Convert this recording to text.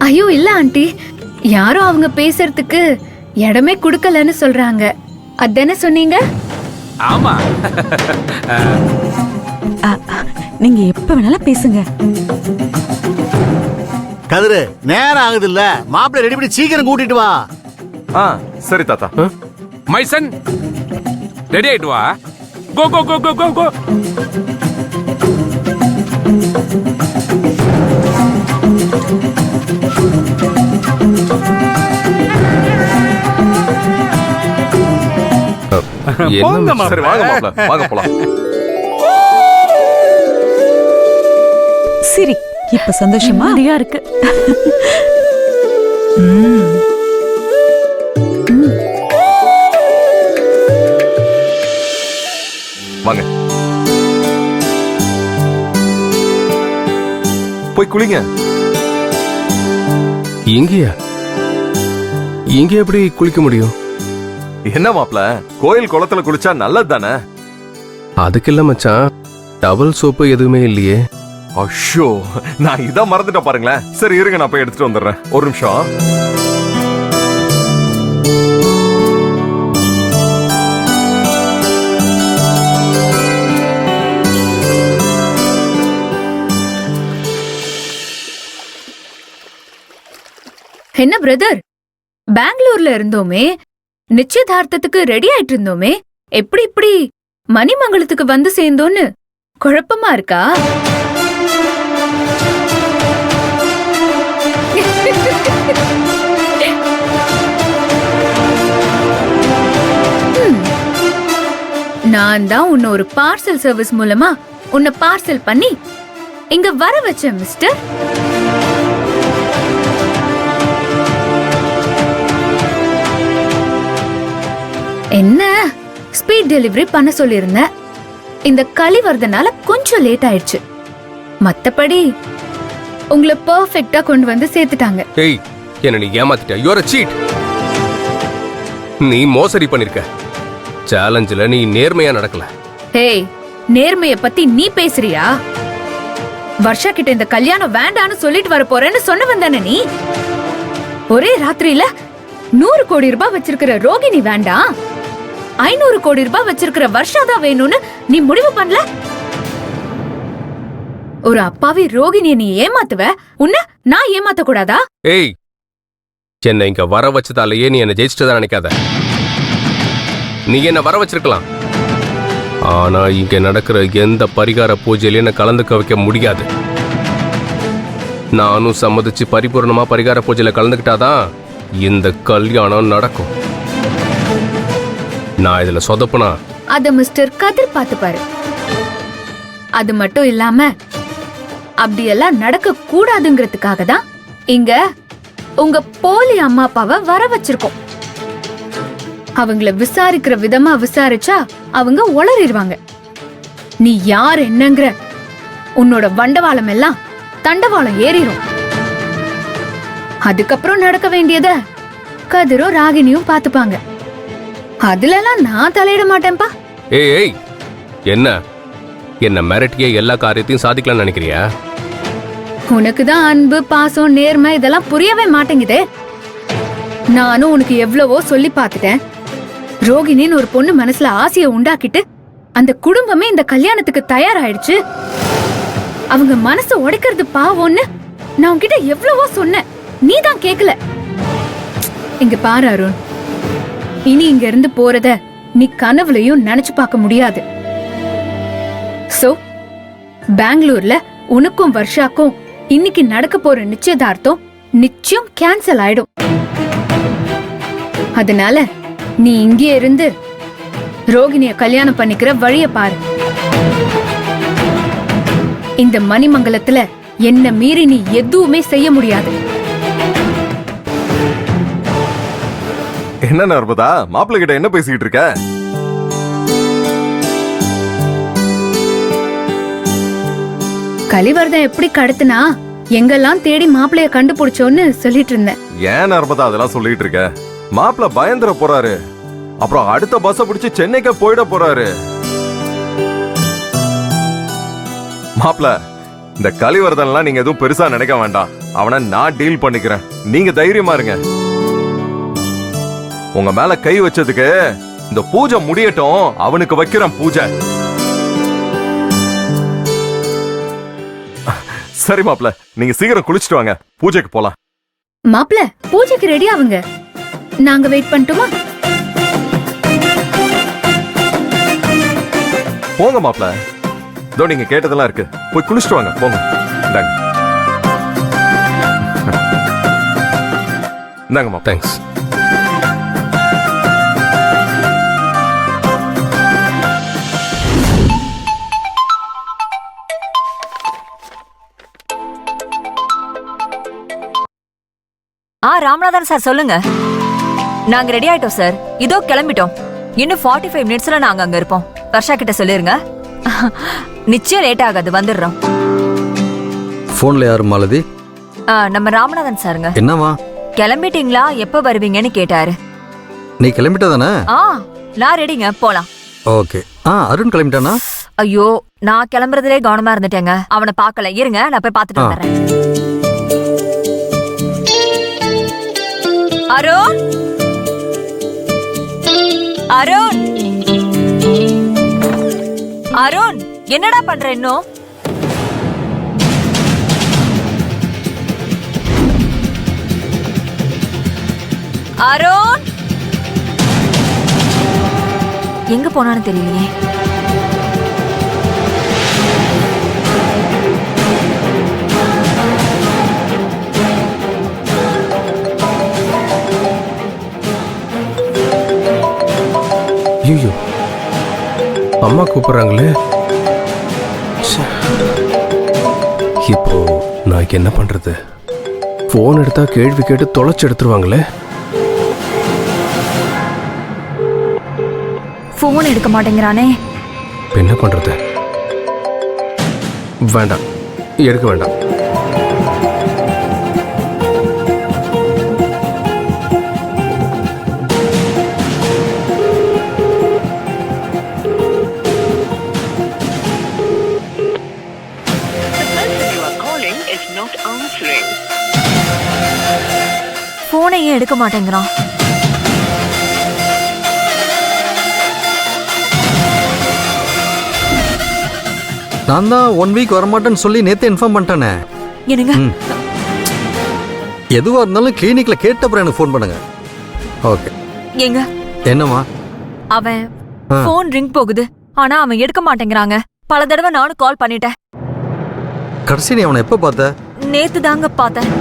ஐயோ இல்ல ஆண்டி, யாரும் அவங்க பேசுறதுக்கு இடமே குடுக்கலன்னு சொல்றாங்க. அதானே சொன்னீங்க? ஆமா. நீங்க எப்ப வேணாலும் பேசுங்க. கதிரு, நேரம் ஆகுது இல்ல, மாப்பிள்ளை ரெடி பண்ணி சீக்கிரம் கூட்டிட்டு வா. சரி தாத்தா. மைசன் ரெடி ஆயிட்டு வா. கோ கோ கோ கோ கோ கோ. சரி வாங்க மாப்ள, வாங்க போலாம். சரி, இப்ப சந்தோஷமா இருக்கு. வாங்க போய் குளிங்க. இங்கயா? இங்க எப்படி குளிக்க முடியும்? என்ன மாப்ள, கோயில் குளத்துல குளிச்சா நல்லது தானே? அதுக்கு இல்ல மச்சான், டவல் சோப்பு எதுவுமே இல்லையே. அஷோ, நான் இதான் மறந்துட்டேன் பாருங்களேன். சரி இருங்க, நான் போய் எடுத்துட்டு வந்துடுறேன். ஒரு நிமிஷம். என்ன பிரதர், பெங்களூர்ல இருந்தோமே, நிச்சயதார்த்தத்துக்கு ரெடி ஆயிட்டு இருந்தோமே, எப்படி இப்படி மணிமங்கலத்துக்கு வந்து சேர்ந்தோன்னு குழப்பமா இருக்கா? நான் தான் உன்னை ஒரு பார்சல் சர்வீஸ் மூலமா உன்னை பார்சல் பண்ணி இங்க வர வச்சேன் மிஸ்டர். என்ன ஸ்பீட் டெலிவரி பண்ண சொல்லிருந்தேன். இந்த களி வரதுனால கொஞ்சம் லேட் ஆயிடுச்சு. மத்தபடி உங்களை பெர்ஃபெக்ட்டா கொண்டு வந்து சேர்த்துட்டாங்க. ஏய், என்ன நீ ஏமாத்திட்ட. You are a cheat. நீ மோசடி பண்ணிருக்க. சேலஞ்சில நீ நேர்மையா நடக்கல. ஏய், நேர்மைய பத்தி நீ பேசுறியா? வர்ஷா கிட்ட இந்த கல்யாணம் வேண்டான்னு சொல்லிட்டு வர போறேன்னு சொன்னவன் தானே நீ? ஒரே ராத்திரியில 100 கோடி ரூபாய் வச்சிருக்கிற ரோகிணி வேண்டாம், 500 கோடி ரூபாய் வச்சிருக்கிற வர்ஷா தான் வேணும்னு நீ முடிவு பண்ணல? ஒரு அப்பாவி ரோகிணிய நீ ஏமாத்துவ, உன்ன நான் ஏமாத்த கூடாதா? ஏய், என்ன இங்க வர வச்சதாலேயே நீ என்ன ஜெயிச்சிட்டதா நினைக்காத. நீ என்ன வர வச்சிருக்கலாம், ஆனா இங்க நடக்கிற எந்த பரிகார பூஜையில என்ன கலந்துக்க வைக்க முடியாது. நானும் சம்மதிச்சு பரிபூர்ணமா பரிகார பூஜையில கலந்துக்கிட்டாதான் இந்த கல்யாணம் நடக்கும். நான் இதுல சொதப்புனா அத மிஸ்டர் கதிர் பார்த்து பாரு. அது மட்டும் இல்லாம அப்படியெல்லாம் நடக்க கூடாதுங்கிறதுக்காக தான் இங்க உங்க போலி அம்மா அப்பாவை வர வச்சிருக்கோம். அவங்கள விசாரிக்கிற விதமா விசாரிச்சா அவங்க உளறிடுவாங்க. நீ யார் என்னங்கிற உன்னோட வண்டவாளம் எல்லாம் தண்டவாளம் ஏறிடும். அதுக்கப்புறம் நடக்க வேண்டியத கதிரும் ராகினியும் பாத்துப்பாங்க. அதுலலாம் நான் தலையிட மாட்டேன்பா. ஏய் ஏய், என்ன மிரட்டிய எல்லா காரியத்தையும் சாதிக்கலாம்னு நினைக்கிறியா? உனக்குதான் அன்பு, பாசம், நேர்மை இதெல்லாம் புரியவே மாட்டேங்குதே. நானும் உனக்கு எவ்வளவோ சொல்லி பார்த்துட்டேன். ரோகிணின்னு ஒரு பொண்ணு மனசுல ஆசைய உண்டாக்கிட்டு அந்த குடும்பமே இந்த கல்யாணத்துக்கு தயாராயிடுச்சு. அவங்க மனச உடைக்கிறது பாவம்னு நான் உன்கிட்ட எவ்வளவோ சொன்னேன், நீ தான் கேக்கல. இங்க பாரு அருண், இனி இங்க இருந்து போறத நீ கனவுலையும் நினைச்சு பார்க்க முடியாது. சோ பெங்களூர்ல உனக்கும் வர்ஷாக்கும் இன்னைக்கு நடக்க போற நிச்சயதார்த்தம் நிச்சயம் கேன்சல் ஆயிடும். அதனால நீ இங்கே இருந்து ரோகிணிய கல்யாணம் பண்ணிக்கிற வழிய பாரு. இந்த மணிமங்கலத்துல என்ன மீறி நீ எதுவுமே செய்ய முடியாது. என்ன நர்மதா, மாப்பிள்ளை கிட்ட என்ன பேசிக்கிட்டு இருக்க? கலிவர்தன் எப்படி கடத்துனா எங்கெல்லாம் தேடி மாப்பிள்ளைய கண்டுபிடிச்சோன்னு சொல்லிட்டு இருந்தேன். ஏன் நர்மதா அதெல்லாம் சொல்லிட்டு இருக்க? மாப்பிள்ளை பயந்துர போறாரு. அப்புறம் அடுத்த பஸ் பிடிச்சு சென்னைக்கு போயிட போறாரு. மாப்பிள்ளை, இந்த கலிவர்தன்லாம் நீங்க எதுவும் பெருசா நினைக்க வேண்டாம். அவனை நான் டீல் பண்ணிக்கிறேன். நீங்க தைரியமா இருங்க. உங்க மேல கை வச்சதுக்கு இந்த பூஜை முடியட்டும், அவனுக்கு வைக்கிறேன் பூஜை. சரி மாப்ள, நீங்க சீக்கிரம் குளிச்சுட்டு வாங்க, பூஜைக்கு போலாம். மாப்ள, பூஜைக்கு ரெடி ஆவுங்க. நாங்க வெயிட் பண்ணட்டுமா? போங்க மாப்ள, இதோ நீங்க கேட்டதெல்லாம் இருக்கு, போய் குளிச்சுட்டு வாங்க, போங்க. இந்தாங்க இந்தாங்க மாப்ள. தேங்க்ஸ். ராமநாதன் சார் சொல்லுங்க. நாங்க ரெடி ஆயிட்டோம் சார், இதோ கிளம்பிட்டோம். இன்னும் 45 மினிட்ஸ்ல நாங்க அங்க இருப்போம். வர்ஷா கிட்ட சொல்லிருங்க. நிச்சயம் லேட் ஆகாது, வந்துடுறோம். போன்ல யாரு மாலதி? நம்ம ராமநாதன் சாருங்க. என்னவா? கிளம்பிட்டீங்களா, எப்ப வருவீங்கன்னு கேட்டாரு. நீ கிளம்பிட்டதானே? நான் ரெடிங்க, போலாம். ஓகே. அருண் கிளம்பிட்டானா? ஐயோ, நான் கிளம்புறதுலே கவனமா இருந்துட்டேங்க. அவனை பார்க்கல, இருங்க நான் போய் பார்த்துட்டு வந்துடுறேன். அருண், அருண், அருண், என்னடா பண்ற இன்னும்? அருண் எங்க போனான்னு தெரியலையே. ஐயோ, அம்மா கூப்பிடுறாங்களே. இப்போ நான் என்ன பண்றது? போன் எடுத்தா கேள்வி கேட்டு தொலைச்சு எடுத்துருவாங்களே. போன் எடுக்க மாட்டேங்கிறானே. என்ன பண்றது? வேண்டாம், எடுக்க வேண்டாம். போனையே எடுக்க மாட்டேங்கிறான். நான் தான் 1 வீக் வரமாட்டேன்னு சொல்லி நேத்து இன்ஃபார்ம் பண்ணிட்டானே. என்னங்க? எதுவா இருந்தாலும் கிளினிக்ல கேட்ட அப்புறம் எனக்கு ஃபோன் பண்ணுங்க. ஓகே. ஏங்க, என்னம்மா? அவன் போன் ரிங் போகுது, ஆனா அவன் எடுக்க மாட்டேங்கிறாங்க. பல தடவை நானும் கால் பண்ணிட்டேன். கடைசி நீ அவனை எப்ப பார்த்த? நேத்து தாங்க பார்த்தேன்.